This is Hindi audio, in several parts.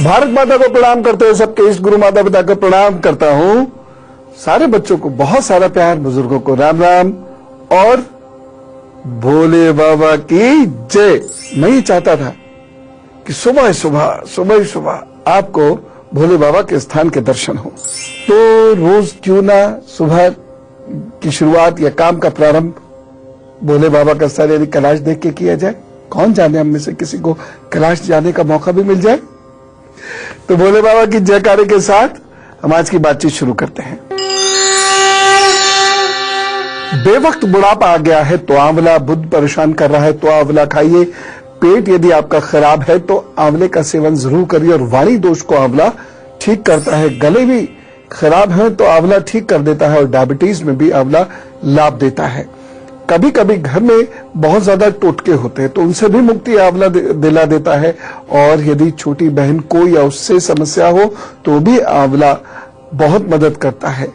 भारत माता को प्रणाम करते हुए सबके इष्ट गुरु माता पिता को प्रणाम करता हूं। सारे बच्चों को बहुत सारा प्यार, बुजुर्गों को राम राम और भोले बाबा की जय। मैं ये चाहता था कि सुबह सुबह आपको भोले बाबा के स्थान के दर्शन हो, तो रोज क्यों ना सुबह की शुरुआत या काम का प्रारंभ भोले बाबा का स्थान यदि कैलाश देख के किया जाए। कौन जाने हम में से किसी को कैलाश जाने का मौका भी मिल जाए। तो भोले बाबा की जयकारे के साथ हम आज की बातचीत शुरू करते हैं। बेवक्त बुढ़ापा आ गया है तो आंवला, बुद्ध परेशान कर रहा है तो आंवला खाइए। पेट यदि आपका खराब है तो आंवले का सेवन जरूर करिए और वाणी दोष को आंवला ठीक करता है। गले भी खराब है तो आंवला ठीक कर देता है और डायबिटीज में भी आंवला लाभ देता है। कभी कभी घर में बहुत ज्यादा टोटके होते हैं तो उनसे भी मुक्ति आंवला दिला देता है। और यदि छोटी बहन को या उससे समस्या हो तो भी आंवला बहुत मदद करता है।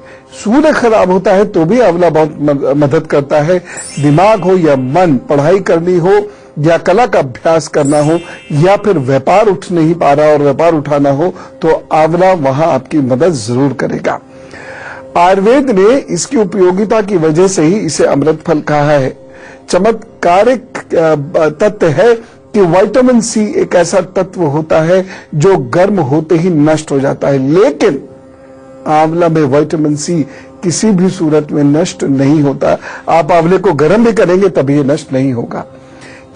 सूर्य खराब होता है तो भी आंवला बहुत मदद करता है। दिमाग हो या मन, पढ़ाई करनी हो या कला का अभ्यास करना हो या फिर व्यापार उठ नहीं पा रहा और व्यापार उठाना हो तो आंवला वहां आपकी मदद जरूर करेगा। आयुर्वेद ने इसकी उपयोगिता की वजह से ही इसे अमृत फल कहा है। चमत्कारिक तथ्य है कि विटामिन सी एक ऐसा तत्व होता है जो गर्म होते ही नष्ट हो जाता है, लेकिन आंवला में विटामिन सी किसी भी सूरत में नष्ट नहीं होता। आप आंवले को गर्म भी करेंगे तभी ये नष्ट नहीं होगा।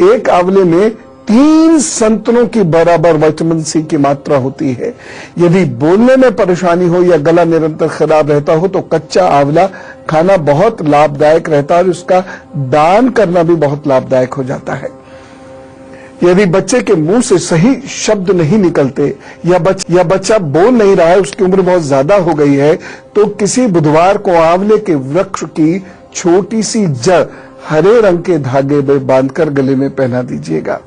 एक आंवले में 3 संतरों की बराबर विटामिन सी की मात्रा होती है। यदि बोलने में परेशानी हो या गला निरंतर खराब रहता हो तो कच्चा आंवला खाना बहुत लाभदायक रहता है और उसका दान करना भी बहुत लाभदायक हो जाता है। यदि बच्चे के मुंह से सही शब्द नहीं निकलते या बच्चा बोल नहीं रहा है, उसकी उम्र बहुत ज्यादा हो गई है, तो किसी बुधवार को आंवले के वृक्ष की छोटी सी जड़ हरे रंग के धागे में बांधकर गले में पहना दीजिएगा,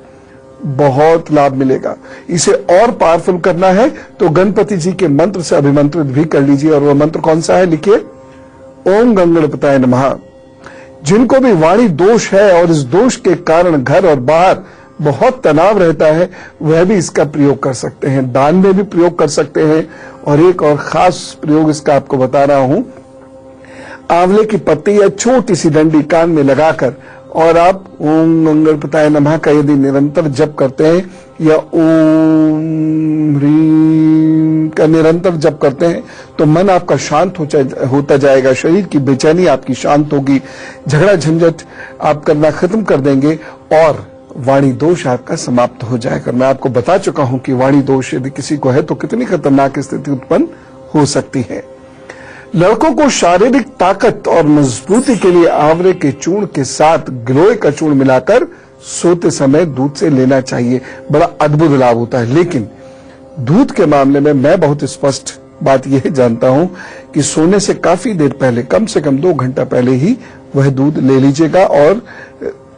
बहुत लाभ मिलेगा। इसे और पावरफुल करना है तो गणपति जी के मंत्र से अभिमंत्रित भी कर लीजिए। और वह मंत्र कौन सा है, लिखिए, ओम गणपताय नमः। जिनको भी वाणी दोष है और इस दोष के कारण घर और बाहर बहुत तनाव रहता है, वह भी इसका प्रयोग कर सकते हैं। दान में भी प्रयोग कर सकते हैं। और एक और खास प्रयोग इसका आपको बता रहा हूं। आंवले की पत्ती या छोटी सी डंडी कान में लगाकर और आप ओम गणपताय नमः का यदि निरंतर जप करते हैं या ओम ह्रीम का निरंतर जप करते हैं तो मन आपका शांत होता जाएगा। शरीर की बेचैनी आपकी शांत होगी। झगड़ा झंझट आप करना खत्म कर देंगे और वाणी दोष आपका समाप्त हो जाएगा। मैं आपको बता चुका हूं कि वाणी दोष यदि किसी को है तो कितनी खतरनाक स्थिति उत्पन्न हो सकती है। लड़कों को शारीरिक ताकत और मजबूती के लिए आंवले के चूर्ण के साथ गिलोय का चूर्ण मिलाकर सोते समय दूध से लेना चाहिए। बड़ा अद्भुत लाभ होता है। लेकिन दूध के मामले में मैं बहुत स्पष्ट बात यह जानता हूं कि सोने से काफी देर पहले, कम से कम 2 घंटा पहले ही वह दूध ले लीजिएगा। और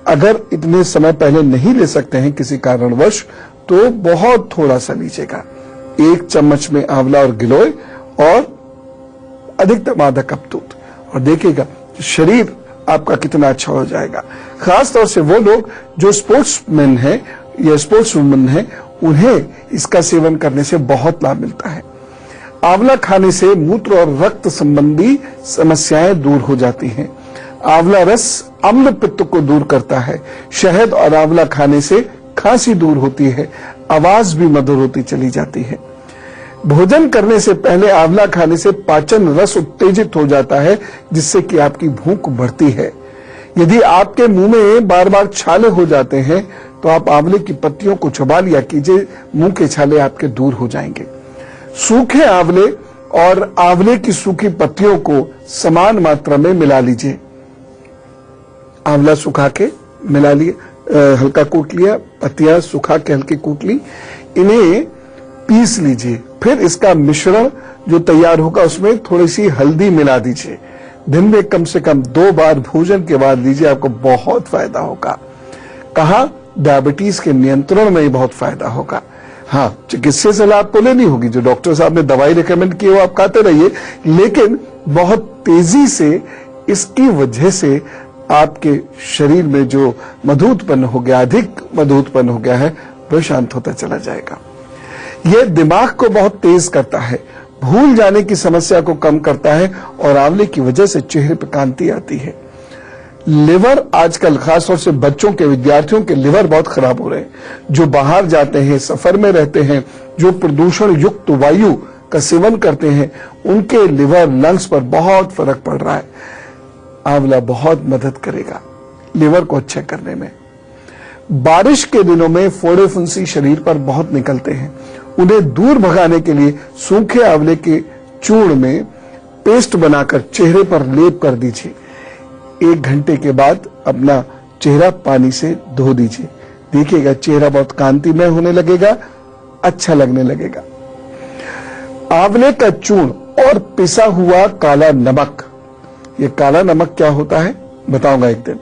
अगर इतने समय पहले नहीं ले सकते हैं किसी कारणवश तो बहुत थोड़ा सा लीजिएगा। 1 चम्मच में आंवला और गिलोय और अधिकतम आधा कप दूध, और देखिएगा शरीर आपका कितना अच्छा हो जाएगा। खास तौर से वो लोग जो स्पोर्ट्समैन हैं या स्पोर्ट्स वुमन हैं, उन्हें इसका सेवन करने से बहुत लाभ मिलता है। आंवला खाने से मूत्र और रक्त संबंधी समस्याएं दूर हो जाती हैं। आंवला रस अम्ल पित्त को दूर करता है। शहद और आंवला खाने से खांसी दूर होती है, आवाज भी मधुर होती चली जाती है। भोजन करने से पहले आंवला खाने से पाचन रस उत्तेजित हो जाता है, जिससे कि आपकी भूख बढ़ती है। यदि आपके मुंह में बार बार छाले हो जाते हैं तो आप आंवले की पत्तियों को चबा लिया कीजिए, मुंह के छाले आपके दूर हो जाएंगे। सूखे आंवले और आंवले की सूखी पत्तियों को समान मात्रा में मिला लीजिए। आंवला सुखा के मिला लिए, हल्का कूट लिया, पत्तियां सुखा के हल्की कूट ली, इन्हें पीस लीजिए। फिर इसका मिश्रण जो तैयार होगा उसमें थोड़ी सी हल्दी मिला दीजिए। दिन में कम से कम 2 बार भोजन के बाद लीजिए, आपको बहुत फायदा होगा। कहा, डायबिटीज के नियंत्रण में बहुत फायदा होगा। हाँ, चिकित्सीय सलाह आपको लेनी होगी। जो डॉक्टर साहब ने दवाई रिकमेंड की वो आप खाते रहिए, लेकिन बहुत तेजी से इसकी वजह से आपके शरीर में जो मधु उत्पन्न हो गया, अधिक मधु उत्पन्न हो गया है, वह शांत होता चला जाएगा। यह दिमाग को बहुत तेज करता है, भूल जाने की समस्या को कम करता है और आंवले की वजह से चेहरे पर कांति आती है। लिवर आजकल खासतौर से बच्चों के, विद्यार्थियों के लिवर बहुत खराब हो रहे हैं। जो बाहर जाते हैं, सफर में रहते हैं, जो प्रदूषण युक्त वायु का सेवन करते हैं, उनके लिवर, लंग्स पर बहुत फर्क पड़ रहा है। आंवला बहुत मदद करेगा लिवर को अच्छा करने में। बारिश के दिनों में फोड़े फुंसी शरीर पर बहुत निकलते हैं, उन्हें दूर भगाने के लिए सूखे आंवले के चूर्ण में पेस्ट बनाकर चेहरे पर लेप कर दीजिए। 1 घंटे के बाद अपना चेहरा पानी से धो दीजिए, देखिएगा चेहरा बहुत कांतिमय होने लगेगा, अच्छा लगने लगेगा। आंवले का चूर्ण और पिसा हुआ काला नमक, ये काला नमक क्या होता है बताऊंगा एक दिन।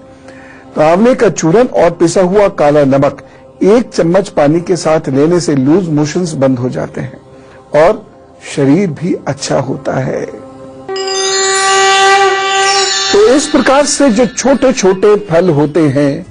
तो आंवले का चूर्ण और पिसा हुआ काला नमक 1 चम्मच पानी के साथ लेने से लूज मोशंस बंद हो जाते हैं और शरीर भी अच्छा होता है। तो इस प्रकार से जो छोटे छोटे फल होते हैं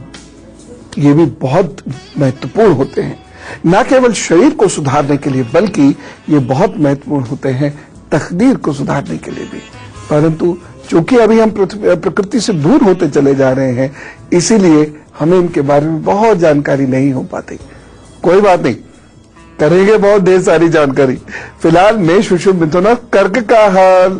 ये भी बहुत महत्वपूर्ण होते हैं, न केवल शरीर को सुधारने के लिए बल्कि ये बहुत महत्वपूर्ण होते हैं तकदीर को सुधारने के लिए भी। परंतु चूंकि अभी हम प्रकृति से दूर होते चले जा रहे हैं, इसीलिए हमें इनके बारे में बहुत जानकारी नहीं हो पाती। कोई बात नहीं, करेंगे बहुत ढेर सारी जानकारी। फिलहाल मेष, वृषभ, मिथुन और कर्क का हाल।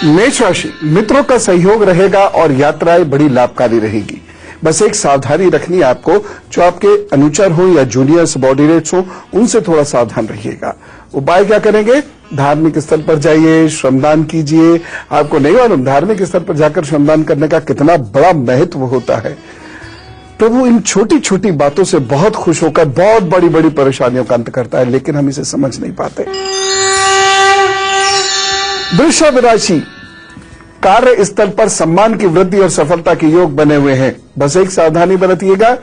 मेष राशि, मित्रों का सहयोग रहेगा और यात्राएं बड़ी लाभकारी रहेगी। बस एक सावधानी रखनी है आपको, जो आपके अनुचर हो या जूनियर सबॉर्डिनेट्स हो, उनसे थोड़ा सावधान रहिएगा। उपाय क्या करेंगे? धार्मिक स्थल पर जाइए, श्रमदान कीजिए। आपको नहीं मालूम धार्मिक स्थल पर जाकर श्रमदान करने का कितना बड़ा महत्व होता है। प्रभु इन छोटी छोटी बातों से बहुत खुश होकर बहुत बड़ी बड़ी परेशानियों का अंत करता है, लेकिन हम इसे समझ नहीं पाते। वृषभ राशि, कार्य स्थल पर सम्मान की वृद्धि और सफलता के योग बने हुए हैं। बस एक सावधानी बरतिएगा,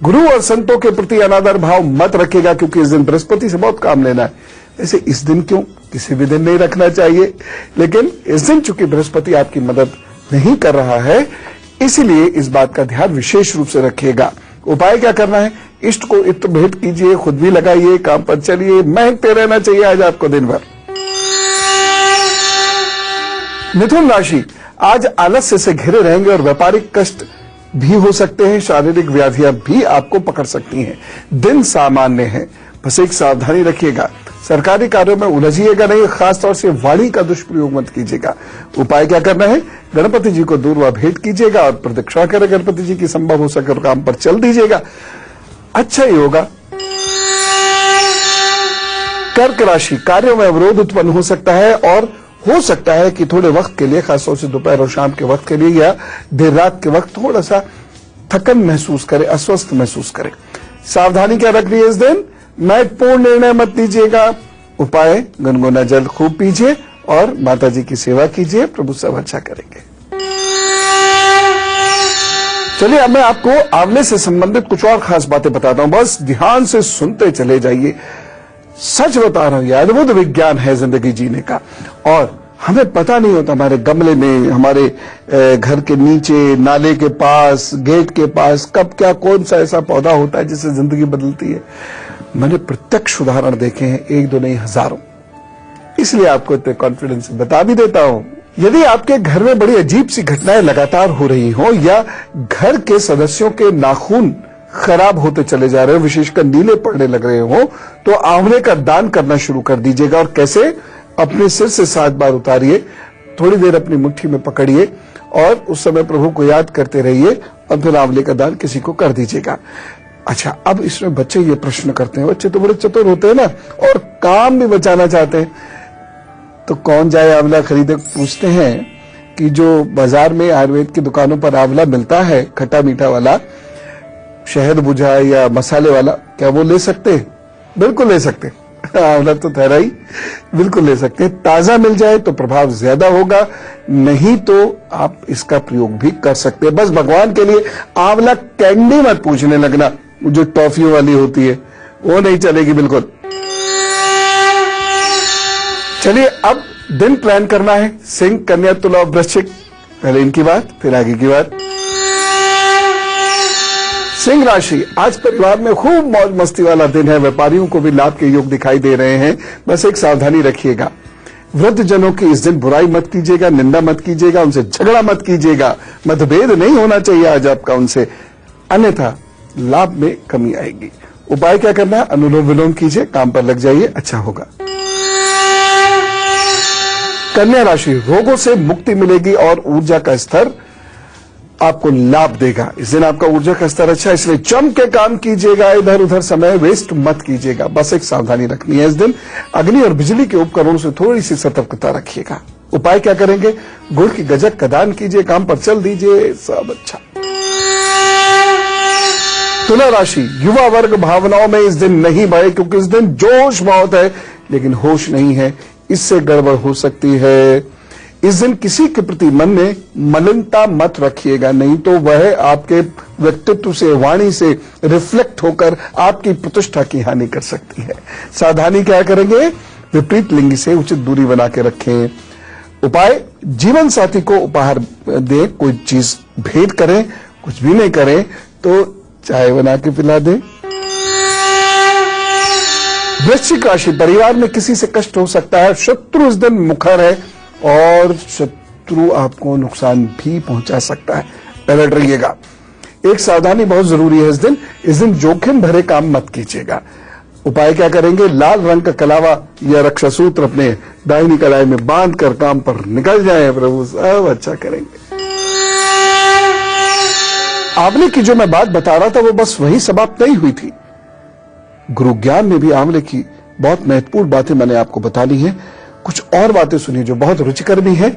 गुरु और संतों के प्रति अनादर भाव मत रखिएगा, क्योंकि इस दिन बृहस्पति से बहुत काम लेना है। ऐसे इस दिन क्यों, किसी भी दिन नहीं रखना चाहिए, लेकिन इस दिन चूंकि बृहस्पति आपकी मदद नहीं कर रहा है, इसलिए इस बात का ध्यान विशेष रूप से रखिएगा। उपाय क्या करना है? इष्ट को इत्र भेंट कीजिए, खुद भी लगाइए, काम पर चलिए, महकते रहना चाहिए आज आपको दिन भर। मिथुन राशि, आज आलस्य से घिरे रहेंगे और व्यापारिक कष्ट भी हो सकते हैं, शारीरिक व्याधियां भी आपको पकड़ सकती हैं। दिन सामान्य है, बस एक सावधानी रखिएगा, सरकारी कार्यों में उलझिएगा नहीं, खासतौर से वाणी का दुष्प्रयोग मत कीजिएगा। उपाय क्या करना है? गणपति जी को दूर्वा भेंट कीजिएगा और प्रदक्षिणा करें गणपति जी की, संभव हो सके और काम पर चल दीजिएगा, अच्छा ही होगा। कर्क राशि, कार्यों में अवरोध उत्पन्न हो सकता है और हो सकता है कि थोड़े वक्त के लिए, खासतौर से दोपहर और शाम के वक्त के लिए या देर रात के वक्त थोड़ा सा थकन महसूस करें, अस्वस्थ महसूस करें। सावधानी क्या रखनी है इस दिन? महत्वपूर्ण निर्णय मत लीजिएगा। उपाय, गुनगुना जल खूब पीजिए और माता जी की सेवा कीजिए, प्रभु सब अच्छा करेंगे। चलिए अब मैं आपको आंवले से संबंधित कुछ और खास बातें बताता हूं, बस ध्यान से सुनते चले जाइए। सच बता रहा हूं, यह अद्भुत विज्ञान है जिंदगी जीने का, और हमें पता नहीं होता हमारे गमले में, हमारे घर के नीचे, नाले के पास, गेट के पास कब क्या कौन सा ऐसा पौधा होता है जिससे जिंदगी बदलती है। मैंने प्रत्यक्ष उदाहरण देखे हैं, 1 2 नहीं हजारों, इसलिए आपको इतने कॉन्फिडेंस से बता भी देता हूं। यदि आपके घर में बड़ी अजीब सी घटनाएं लगातार हो रही हो या घर के सदस्यों के नाखून खराब होते चले जा रहे हो, विशेषकर नीले पड़ने लग रहे हो, तो आंवले का दान करना शुरू कर दीजिएगा। और कैसे? अपने सिर से 7 बार उतारिए, थोड़ी देर अपनी मुट्ठी में पकड़िए और उस समय प्रभु को याद करते रहिए और फिर आंवले का दान किसी को कर दीजिएगा। अच्छा, अब इसमें बच्चे ये प्रश्न करते हैं, बच्चे तो बड़े चतुर होते हैं ना और काम भी बचाना चाहते हैं, तो कौन जाए आंवला खरीदे? पूछते हैं कि जो बाजार में आयुर्वेद की दुकानों पर आंवला मिलता है, खट्टा मीठा वाला, शहद बुझा या मसाले वाला, क्या वो ले सकते हैं? बिल्कुल ले सकते हैं। आंवला तो ठहरा ही, बिल्कुल ले सकते हैं। ताजा मिल जाए तो प्रभाव ज्यादा होगा, नहीं तो आप इसका प्रयोग भी कर सकते हैं। बस भगवान के लिए आंवला कैंडी मत पूछने लगना, जो टॉफियों वाली होती है, वो नहीं चलेगी बिल्कुल। चलिए अब दिन प्लान करना है। सिंह, कन्या, तुला और वृश्चिक, पहले इनकी बात फिर आगे की बात। सिंह राशि, आज परिवार में खूब मौज मस्ती वाला दिन है। व्यापारियों को भी लाभ के योग दिखाई दे रहे हैं। बस एक सावधानी रखिएगा, वृद्ध जनों की इस दिन बुराई मत कीजिएगा, निंदा मत कीजिएगा, उनसे झगड़ा मत कीजिएगा। मतभेद नहीं होना चाहिए आज आपका उनसे, अन्यथा लाभ में कमी आएगी। उपाय क्या करना है? अनुलोम विलोम कीजिए, काम पर लग जाइए, अच्छा होगा। कन्या राशि, रोगों से मुक्ति मिलेगी और ऊर्जा का स्तर आपको लाभ देगा। इस दिन आपका ऊर्जा का स्तर अच्छा है, इसलिए जम के काम कीजिएगा, इधर उधर समय वेस्ट मत कीजिएगा। बस एक सावधानी रखनी है इस दिन, अग्नि और बिजली के उपकरणों से थोड़ी सी सतर्कता रखिएगा। उपाय क्या करेंगे? गुड़ की गजक का दान कीजिए, काम पर चल दीजिए, सब अच्छा। तुला राशि, युवा वर्ग भावनाओं में इस दिन नहीं बहे, क्योंकि इस दिन जोश बहुत है लेकिन होश नहीं है, इससे गड़बड़ हो सकती है। इस दिन किसी के प्रति मन में मलिनता मत रखिएगा, नहीं तो वह आपके व्यक्तित्व से, वाणी से रिफ्लेक्ट होकर आपकी प्रतिष्ठा की हानि कर सकती है। सावधानी क्या करेंगे? विपरीत लिंग से उचित दूरी बना के रखें। उपाय, जीवन साथी को उपहार दें, कोई चीज भेंट करें, कुछ भी नहीं करें तो चाय बना के पिला दें। वृश्चिक राशि, परिवार में किसी से कष्ट हो सकता है, शत्रु इस दिन मुखर है और शत्रु आपको नुकसान भी पहुंचा सकता है, अलर्ट रहिएगा। एक सावधानी बहुत जरूरी है इस दिन। इस दिन जोखिम भरे काम मत कीजिएगा। उपाय क्या करेंगे? लाल रंग का कलावा या रक्षा सूत्र अपने दाहिनी कलाई में बांध कर काम पर निकल जाए, प्रभु सब अच्छा करेंगे। आंवले की जो मैं बात बता रहा था वो बस वही समाप्त नहीं हुई थी। गुरु ज्ञान में भी आंवले की बहुत महत्वपूर्ण बातें मैंने आपको बतानी है। कुछ और बातें सुनिए जो बहुत रुचिकर भी है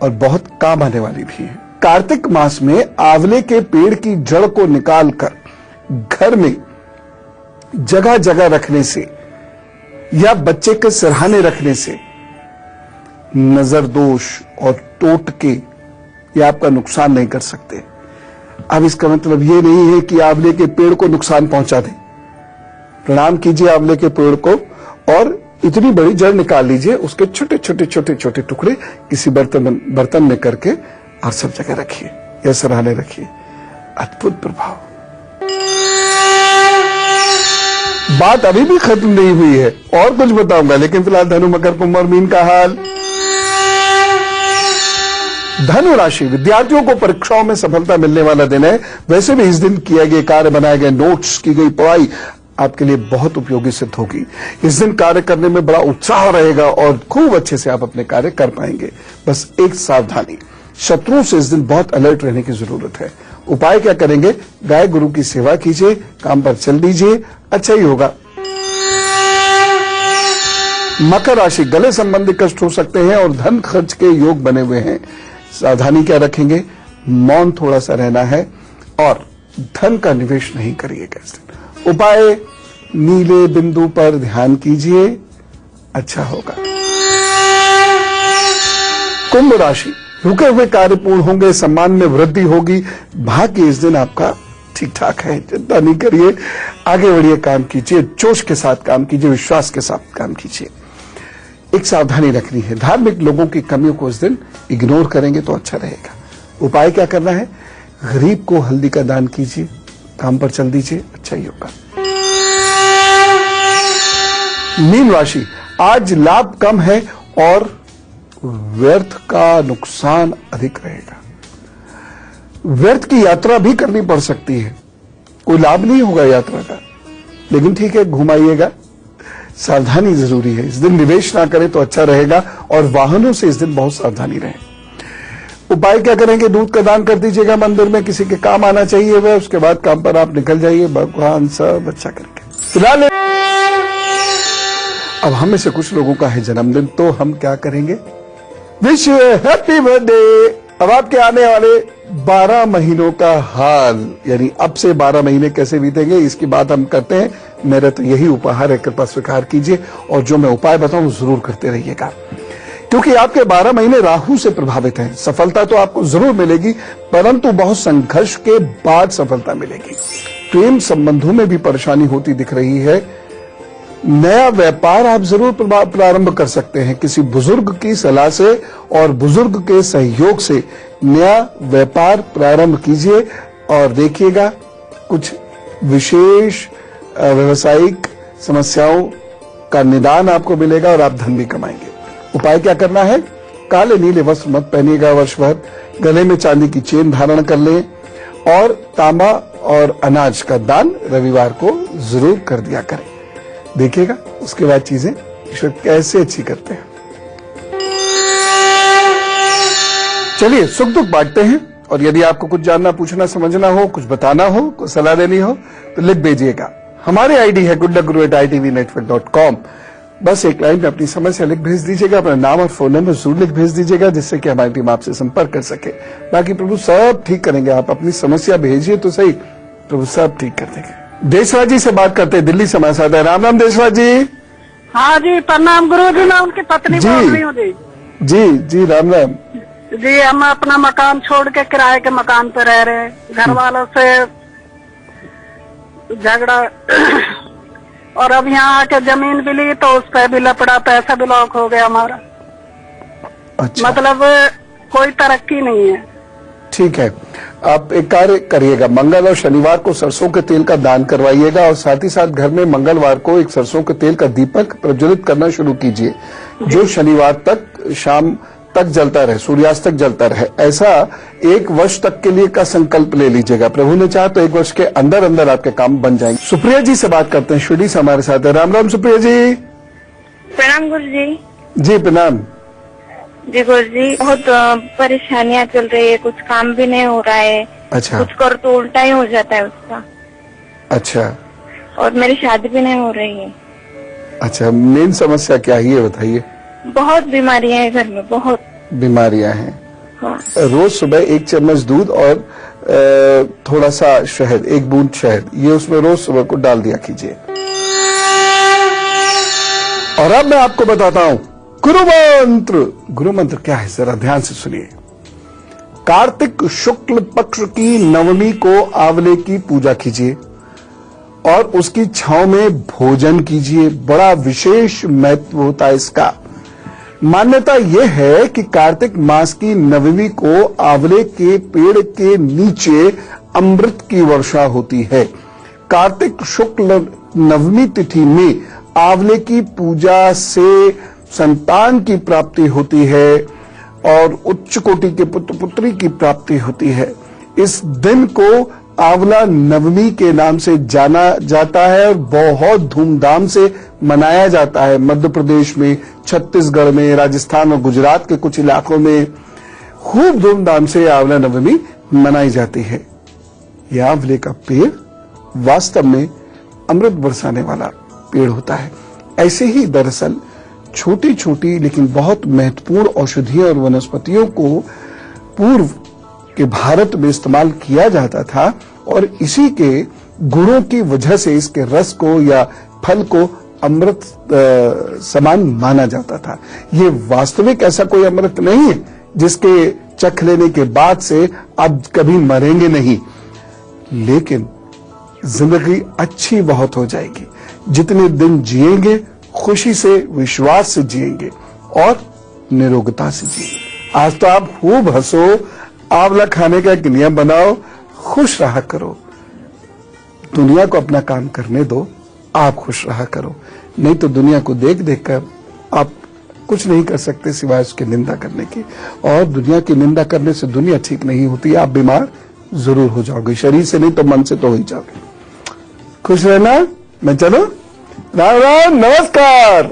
और बहुत काम आने वाली भी है। कार्तिक मास में आंवले के पेड़ की जड़ को निकालकर घर में जगह जगह रखने से या बच्चे के सिरहाने रखने से नजर दोष और टोटके ये आपका नुकसान नहीं कर सकते। अब इसका मतलब ये नहीं है कि आंवले के पेड़ को नुकसान पहुंचा दें। प्रणाम कीजिए आंवले के पेड़ को और इतनी बड़ी जड़ निकाल लीजिए, उसके छोटे छोटे छोटे छोटे टुकड़े किसी बर्तन में करके और सब जगह रखिए या सराहने रखिए, अद्भुत प्रभाव। बात अभी भी खत्म नहीं हुई है, और कुछ बताऊंगा, लेकिन फिलहाल धनु, मकर, कुंभ और मीन का हाल। धनु राशि, विद्यार्थियों को परीक्षाओं में सफलता मिलने वाला दिन है। वैसे भी इस दिन किए गए कार्य, बनाए गए नोट्स, की गई पढ़ाई आपके लिए बहुत उपयोगी सिद्ध होगी। इस दिन कार्य करने में बड़ा उत्साह रहेगा और खूब अच्छे से आप अपने कार्य कर पाएंगे। बस एक सावधानी, शत्रुओं से इस दिन बहुत अलर्ट रहने की जरूरत है। उपाय क्या करेंगे? गाय गुरु की सेवा कीजिए, काम पर चल दीजिए, अच्छा ही होगा। मकर राशि, गले संबंधी कष्ट हो सकते हैं और धन खर्च के योग बने हुए हैं। सावधानी क्या रखेंगे? मौन थोड़ा सा रहना है और धन का निवेश नहीं करिएगा इस दिन। उपाय, नीले बिंदु पर ध्यान कीजिए, अच्छा होगा। कुंभ राशि, रुके हुए कार्य पूर्ण होंगे, सम्मान में वृद्धि होगी, भाग्य इस दिन आपका ठीक ठाक है, चिंता नहीं करिए, आगे बढ़िए, काम कीजिए, जोश के साथ काम कीजिए, विश्वास के साथ काम कीजिए। एक सावधानी रखनी है, धार्मिक लोगों की कमियों को इस दिन इग्नोर करेंगे तो अच्छा रहेगा। उपाय क्या करना है? गरीब को हल्दी का दान कीजिए, काम पर चल दीजिए, अच्छा ही होगा। मीन राशि, आज लाभ कम है और व्यर्थ का नुकसान अधिक रहेगा। व्यर्थ की यात्रा भी करनी पड़ सकती है, कोई लाभ नहीं होगा यात्रा का, लेकिन ठीक है, घुमाइएगा। सावधानी जरूरी है, इस दिन निवेश ना करें तो अच्छा रहेगा और वाहनों से इस दिन बहुत सावधानी रहें। उपाय क्या करेंगे? दूध का दान कर दीजिएगा, मंदिर में किसी के काम आना चाहिए वह, उसके बाद काम पर आप निकल जाइए, भगवान सब अच्छा करेंगे। फिलहाल अब हम में से कुछ लोगों का है जन्मदिन, तो हम क्या करेंगे? Wish happy birthday. अब आपके आने वाले 12 महीनों का हाल, यानी अब से 12 महीने कैसे बीतेंगे, इसकी बात हम करते हैं। मेरा तो यही उपहार है, कृपा स्वीकार कीजिए और जो मैं उपाय बताऊं जरूर करते रहिएगा, क्योंकि आपके 12 महीने राहु से प्रभावित हैं। सफलता तो आपको जरूर मिलेगी, परंतु बहुत संघर्ष के बाद सफलता मिलेगी। प्रेम संबंधों में भी परेशानी होती दिख रही है। नया व्यापार आप जरूर प्रारंभ कर सकते हैं, किसी बुजुर्ग की सलाह से और बुजुर्ग के सहयोग से नया व्यापार प्रारंभ कीजिए और देखिएगा कुछ विशेष व्यवसायिक समस्याओं का निदान आपको मिलेगा और आप धन भी कमाएंगे। उपाय क्या करना है? काले नीले वस्त्र मत पहनिएगा वर्ष भर, गले में चांदी की चेन धारण कर लें और तांबा और अनाज का दान रविवार को जरूर कर दिया करें। देखिएगा उसके बाद चीजें ईश्वर कैसे अच्छी करते हैं। चलिए सुख दुख बांटते हैं, और यदि आपको कुछ जानना, पूछना, समझना हो, कुछ बताना हो, कुछ सलाह देनी हो तो लिख भेजिएगा। हमारी आईडी है goodluckguru@itvnetwork.com। बस एक लाइन में अपनी समस्या लिख भेज दीजिएगा, अपना नाम और फोन नंबर जरूर लिख भेज दीजिएगा, जिससे कि हमारी टीम आपसे संपर्क कर सके। बाकी प्रभु सब ठीक करेंगे। आप अपनी समस्या भेजिए तो सही, प्रभु सब ठीक कर देंगे। देशराज जी से बात करते हैं, दिल्ली से हमारे साथ है। राम राम देशराज जी। हाँ जी, प्रणाम गुरु जी। मैं उनकी पत्नी बोल रही हूँ जी। जी जी राम राम जी। हम अपना मकान छोड़ के किराए के मकान पे रह रहे हैं। घर वालों से झगड़ा और अब यहाँ आके जमीन भी ली तो उस पर भी लपड़ा, पैसा भी लॉक हो गया हमारा। अच्छा। मतलब कोई तरक्की नहीं है। ठीक है, आप एक कार्य करिएगा, मंगल और शनिवार को सरसों के तेल का दान करवाइएगा और साथ ही साथ घर में मंगलवार को एक सरसों के तेल का दीपक प्रज्वलित करना शुरू कीजिए, जो शनिवार तक शाम तक जलता रहे, सूर्यास्त तक जलता रहे। ऐसा 1 वर्ष तक के लिए का संकल्प ले लीजिएगा। प्रभु ने चाहा तो 1 वर्ष के अंदर अंदर आपके काम बन जाएंगे। सुप्रिया जी से बात करते हैं, शिरडी से हमारे साथ है। राम राम सुप्रिया जी। प्रणाम गुरु जी। जी प्रणाम जी गुरु जी, बहुत परेशानियां चल रही है, कुछ काम भी नहीं हो रहा है। अच्छा। कुछ कर तो उल्टा ही हो जाता है उसका। अच्छा। और मेरी शादी भी नहीं हो रही है। अच्छा, मेन समस्या क्या है ये बताइए। बहुत बीमारियां हैं घर में, बहुत बीमारियां हैं। हाँ। रोज सुबह 1 चम्मच दूध और थोड़ा सा शहद, 1 बूंद शहद, ये उसमें रोज सुबह को डाल दिया कीजिए। और अब मैं आपको बताता हूं गुरु मंत्र। गुरु मंत्र क्या है, जरा ध्यान से सुनिए। कार्तिक शुक्ल पक्ष की नवमी को आंवले की पूजा कीजिए और उसकी छांव में भोजन कीजिए। बड़ा विशेष महत्व होता है इसका। मान्यता यह है कि कार्तिक मास की नवमी को आंवले के पेड़ के नीचे अमृत की वर्षा होती है। कार्तिक शुक्ल नवमी तिथि में आंवले की पूजा से संतान की प्राप्ति होती है और उच्च कोटि के पुत्र पुत्री की प्राप्ति होती है। इस दिन को आंवला नवमी के नाम से जाना जाता है और बहुत धूमधाम से मनाया जाता है। मध्य प्रदेश में, छत्तीसगढ़ में, राजस्थान और गुजरात के कुछ इलाकों में खूब धूमधाम से आंवला नवमी मनाई जाती है। यह आंवले का पेड़ वास्तव में अमृत बरसाने वाला पेड़ होता है। ऐसे ही दरअसल छोटी छोटी लेकिन बहुत महत्वपूर्ण औषधियों और वनस्पतियों को पूर्व के भारत में इस्तेमाल किया जाता था और इसी के गुणों की वजह से इसके रस को या फल को अमृत समान माना जाता था। ये वास्तविक ऐसा कोई अमृत नहीं है जिसके चख लेने के बाद से आप कभी मरेंगे नहीं, लेकिन जिंदगी अच्छी बहुत हो जाएगी। जितने दिन जिएंगे खुशी से, विश्वास से जिएंगे और निरोगता से जिएंगे। आज तो आप खूब हंसो, आंवला खाने का एक नियम बनाओ, खुश रहा करो। दुनिया को अपना काम करने दो, आप खुश रहा करो। नहीं तो दुनिया को देख देख कर आप कुछ नहीं कर सकते सिवाय उसकी निंदा करने की, और दुनिया की निंदा करने से दुनिया ठीक नहीं होती। आप बीमार जरूर हो जाओगे, शरीर से नहीं तो मन से तो हो ही जाओगे। खुश रहना। मैं चलो, राम राम, नमस्कार।